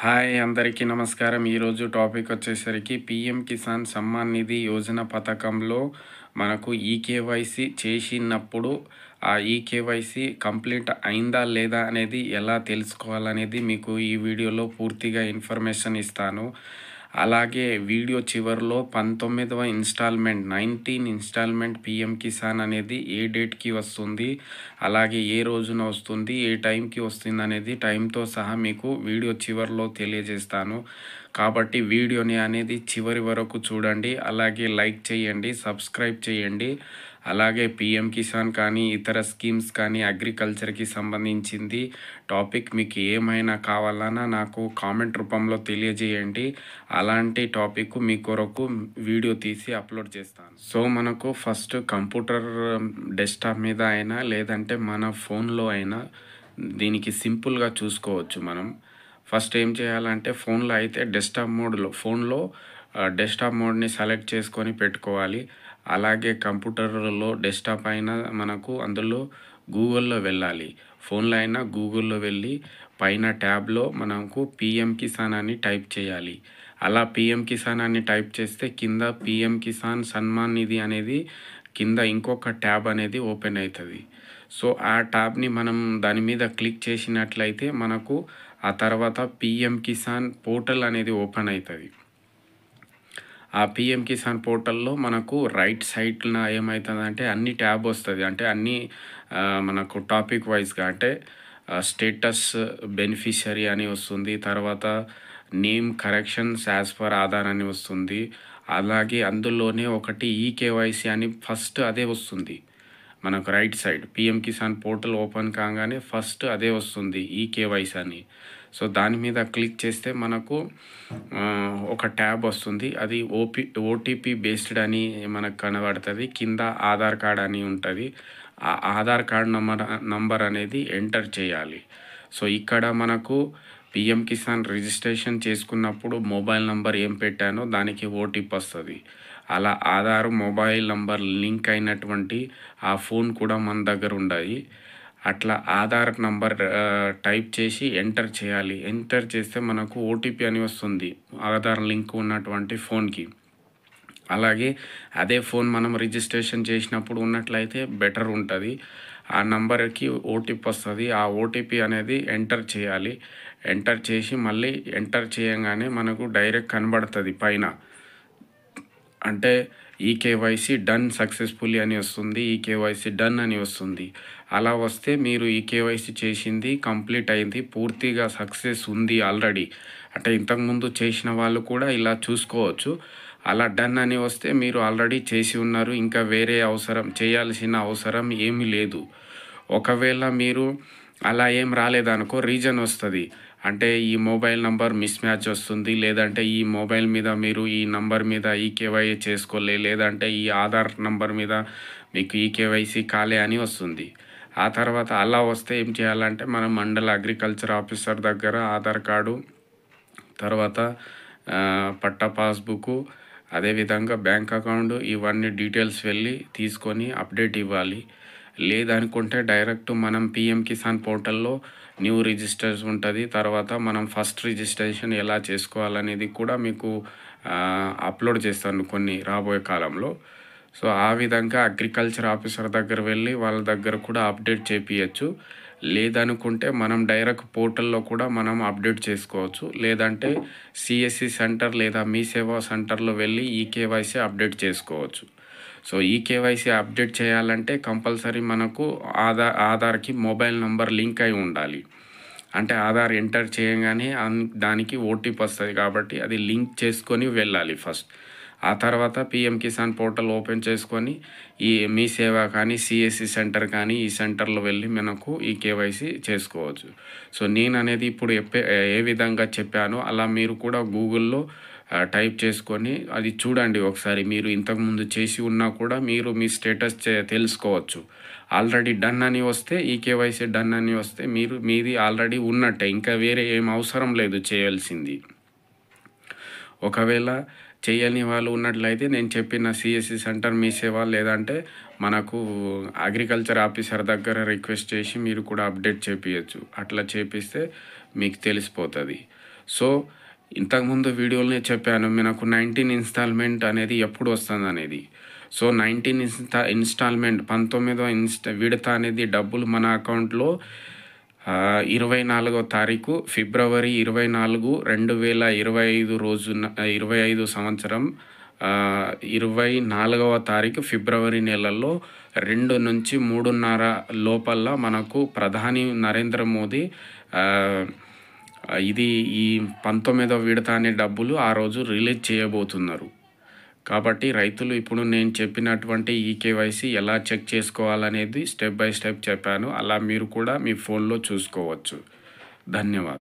Hi అందరికీ నమస్కారం. ఈరోజు టాపిక్ వచ్చేసరికి పీఎం కిసాన్ సమ్మాన్ నిధి యోజన పథకంలో మనకు ఈకేవైసీ చేసినప్పుడు ఆ ఈకేవైసీ కంప్లీట్ అయిందా లేదా అనేది ఎలా తెలుసుకోవాలనేది మీకు ఈ వీడియోలో పూర్తిగా ఇన్ఫర్మేషన్ ఇస్తాను. అలాగే వీడియో చివరిలో 19వ ఇన్స్టాల్మెంట్ 19 ఇన్స్టాల్మెంట్ పీఎం కిసాన్ అనేది ఏ డేట్కి వస్తుంది, అలాగే ఏ రోజున వస్తుంది, ఏ టైంకి వస్తుంది అనేది టైంతో సహా మీకు వీడియో చివరిలో తెలియజేస్తాను. కాబట్టి వీడియోని అనేది చివరి వరకు చూడండి. అలాగే లైక్ చేయండి, సబ్స్క్రైబ్ చేయండి. అలాగే పీఎం కిసాన్ కానీ ఇతర స్కీమ్స్ కానీ అగ్రికల్చర్కి సంబంధించింది టాపిక్ మీకు ఏమైనా కావాలన్నా నాకు కామెంట్ రూపంలో తెలియజేయండి. అలాంటి టాపిక్ మీ కొరకు వీడియో తీసి అప్లోడ్ చేస్తాను. సో మనకు ఫస్ట్ కంప్యూటర్ డెస్క్టాప్ మీద అయినా లేదంటే మన ఫోన్లో అయినా దీనికి సింపుల్గా చూసుకోవచ్చు. మనం ఫస్ట్ ఏం చేయాలంటే ఫోన్లో అయితే డెస్క్టాప్ మోడ్లో ఫోన్లో డెస్క్టాప్ మోడ్ని సెలెక్ట్ చేసుకొని పెట్టుకోవాలి. అలాగే కంప్యూటర్లో డెస్క్టాప్ అయినా మనకు అందులో గూగుల్లో వెళ్ళాలి. ఫోన్లో అయినా గూగుల్లో వెళ్ళి పైన ట్యాబ్లో మనకు పీఎం కిసాన్ అని టైప్ చేయాలి. అలా పీఎం కిసాన్ అని టైప్ చేస్తే కింద పీఎం కిసాన్ సన్మాన్ నిధి అనేది కింద ఇంకొక ట్యాబ్ అనేది ఓపెన్ అవుతుంది. సో ఆ ట్యాబ్ని మనం దాని మీద క్లిక్ చేసినట్లయితే మనకు ఆ తర్వాత పీఎం కిసాన్ పోర్టల్ అనేది ఓపెన్ అవుతుంది. ఆ పీఎం కిసాన్ పోర్టల్లో మనకు రైట్ సైడ్న ఏమవుతుందంటే అన్ని ట్యాబ్ వస్తుంది. అంటే అన్నీ మనకు టాపిక్ వైజ్గా అంటే స్టేటస్ బెనిఫిషరీ అని వస్తుంది. తర్వాత name corrections as per Aadhaar అని వస్తుంది. అలాగే అందులోనే ఒకటి ఈకేవైసీ అని ఫస్ట్ అదే వస్తుంది. మనకు right side PM Kisan portal open కాగానే ఫస్ట్ అదే వస్తుంది ఈకేవైసీ అని. సో దాని మీద క్లిక్ చేస్తే మనకు ఒక ట్యాబ్ వస్తుంది. అది ఓటీపీ బేస్డ్ అని మనకు కనబడుతుంది. కింద ఆధార్ కార్డ్ అని ఉంటుంది. ఆ ఆధార్ కార్డ్ నంబర్ అనేది ఎంటర్ చేయాలి. సో ఇక్కడ మనకు పీఎం కిసాన్ రిజిస్ట్రేషన్ చేసుకున్నప్పుడు మొబైల్ నంబర్ ఏం పెట్టానో దానికి ఓటీపీ వస్తుంది. అలా ఆధార్ మొబైల్ నంబర్ లింక్ అయినటువంటి ఆ ఫోన్ కూడా మన దగ్గర ఉండాలి. అట్లా ఆధార్ నంబర్ టైప్ చేసి ఎంటర్ చేయాలి. ఎంటర్ చేస్తే మనకు ఓటీపీ అని వస్తుంది ఆధార్ లింక్ ఉన్నటువంటి ఫోన్కి. అలాగే అదే ఫోన్ మనం రిజిస్ట్రేషన్ చేసినప్పుడు ఉన్నట్లయితే బెటర్ ఉంటుంది. ఆ నంబర్కి ఓటీపీ వస్తుంది. ఆ ఓటీపీ అనేది ఎంటర్ చేయాలి. ఎంటర్ చేసి మళ్ళీ ఎంటర్ చేయగానే మనకు డైరెక్ట్ కనబడుతుంది పైన. అంటే ఈకేవైసీ డన్ సక్సెస్ఫుల్లీ అని వస్తుంది, ఈకేవైసీ డన్ అని వస్తుంది. అలా వస్తే మీరు ఈకేవైసీ చేసింది కంప్లీట్ అయింది, పూర్తిగా సక్సెస్ ఉంది ఆల్రెడీ. అంటే ఇంతకుముందు చేసిన వాళ్ళు కూడా ఇలా చూసుకోవచ్చు. అలా డన్ అని వస్తే మీరు ఆల్రెడీ చేసి ఉన్నారు, ఇంకా వేరే చేయాల్సిన అవసరం ఏమీ లేదు. ఒకవేళ మీరు అలా ఏం రాలేదనుకో రీజన్ వస్తుంది. అంటే ఈ మొబైల్ నంబర్ మిస్ మ్యాచ్ వస్తుంది, లేదంటే ఈ మొబైల్ మీద మీరు ఈ నంబర్ మీద ఈకేవైసీ చేసుకోలే, లేదంటే ఈ ఆధార్ నంబర్ మీద మీకు ఈకేవైసీ కాలే అని వస్తుంది. ఆ తర్వాత అలా వస్తే ఏం చేయాలంటే మనం మండల అగ్రికల్చర్ ఆఫీసర్ దగ్గర ఆధార్ కార్డు, తర్వాత పట్టా పాస్బుక్, అదేవిధంగా బ్యాంక్ అకౌంట్ ఇవన్నీ డీటెయిల్స్ వెళ్ళి తీసుకొని అప్డేట్ ఇవ్వాలి. లేదనుకుంటే డైరెక్ట్ మనం పీఎం కిసాన్ పోర్టల్లో న్యూ రిజిస్టర్స్ ఉంటుంది. తర్వాత మనం ఫస్ట్ రిజిస్ట్రేషన్ ఎలా చేసుకోవాలనేది కూడా మీకు అప్లోడ్ చేస్తాను కొన్ని రాబోయే కాలంలో. సో ఆ విధంగా అగ్రికల్చర్ ఆఫీసర్ దగ్గర వెళ్ళి వాళ్ళ దగ్గర కూడా అప్డేట్ చేయించచ్చు. లేదనుకుంటే మనం డైరెక్ట్ పోర్టల్లో కూడా మనం అప్డేట్ చేసుకోవచ్చు. లేదంటే సిఎస్సి సెంటర్ లేదా మీ సేవా సెంటర్లో వెళ్ళి ఈకేవైసీ అప్డేట్ చేసుకోవచ్చు. సో ఈకేవైసీ అప్డేట్ చేయాలంటే కంపల్సరీ మనకు ఆధార్కి మొబైల్ నంబర్ లింక్ అయి ఉండాలి. అంటే ఆధార్ ఎంటర్ చేయగానే దానికి ఓటీపీ వస్తుంది కాబట్టి అది లింక్ చేసుకొని వెళ్ళాలి ఫస్ట్. ఆ తర్వాత పీఎం కిసాన్ పోర్టల్ ఓపెన్ చేసుకొని ఈ మీ సేవ కానీ సిఎస్సి సెంటర్ కానీ ఈ సెంటర్లో వెళ్ళి మనకు ఈ కేవైసీ చేసుకోవచ్చు. సో నేను అనేది ఇప్పుడు ఏ విధంగా చెప్పానో అలా మీరు కూడా గూగుల్లో టైప్ చేసుకొని అది చూడండి ఒకసారి. మీరు ఇంతకుముందు చేసి ఉన్నా కూడా మీరు మీ స్టేటస్ తెలుసుకోవచ్చు. ఆల్రెడీ డన్ అని వస్తే ఈ కేవైసీ డన్ అని వస్తే మీది ఆల్రెడీ ఉన్నట్టే, ఇంకా వేరే ఏం అవసరం లేదు చేయాల్సింది. ఒకవేళ చేయని వాళ్ళు ఉన్నట్లయితే నేను చెప్పిన సిఎస్సి సెంటర్ మీ సేవ లేదంటే మనకు అగ్రికల్చర్ ఆఫీసర్ దగ్గర రిక్వెస్ట్ చేసి మీరు కూడా అప్డేట్ చేయించచ్చు. అట్లా చేపిస్తే మీకు తెలిసిపోతుంది. సో ఇంతకుముందు వీడియోలోనే చెప్పాను మనకు 19 ఇన్స్టాల్మెంట్ అనేది ఎప్పుడు వస్తుందనేది. సో 19 ఇన్స్టాల్మెంట్ 19వ విడత అనేది డబ్బులు మన అకౌంట్లో 24వ తారీఖు ఫిబ్రవరి 24, 2025 రోజున 25 సంవత్సరం 24వ తారీఖు ఫిబ్రవరి నెలలో 2 నుంచి 3:30 లోపల మనకు ప్రధాని నరేంద్ర మోదీ ఇది ఈ 19వ విడత అనే డబ్బులు ఆ రోజు రిలీజ్ చేయబోతున్నారు. కాబట్టి రైతులు ఇప్పుడు నేను చెప్పినటువంటి ఈకేవైసీ ఎలా చెక్ చేసుకోవాలనేది స్టెప్ బై స్టెప్ చెప్పాను. అలా మీరు కూడా మీ ఫోన్లో చూసుకోవచ్చు. ధన్యవాదాలు.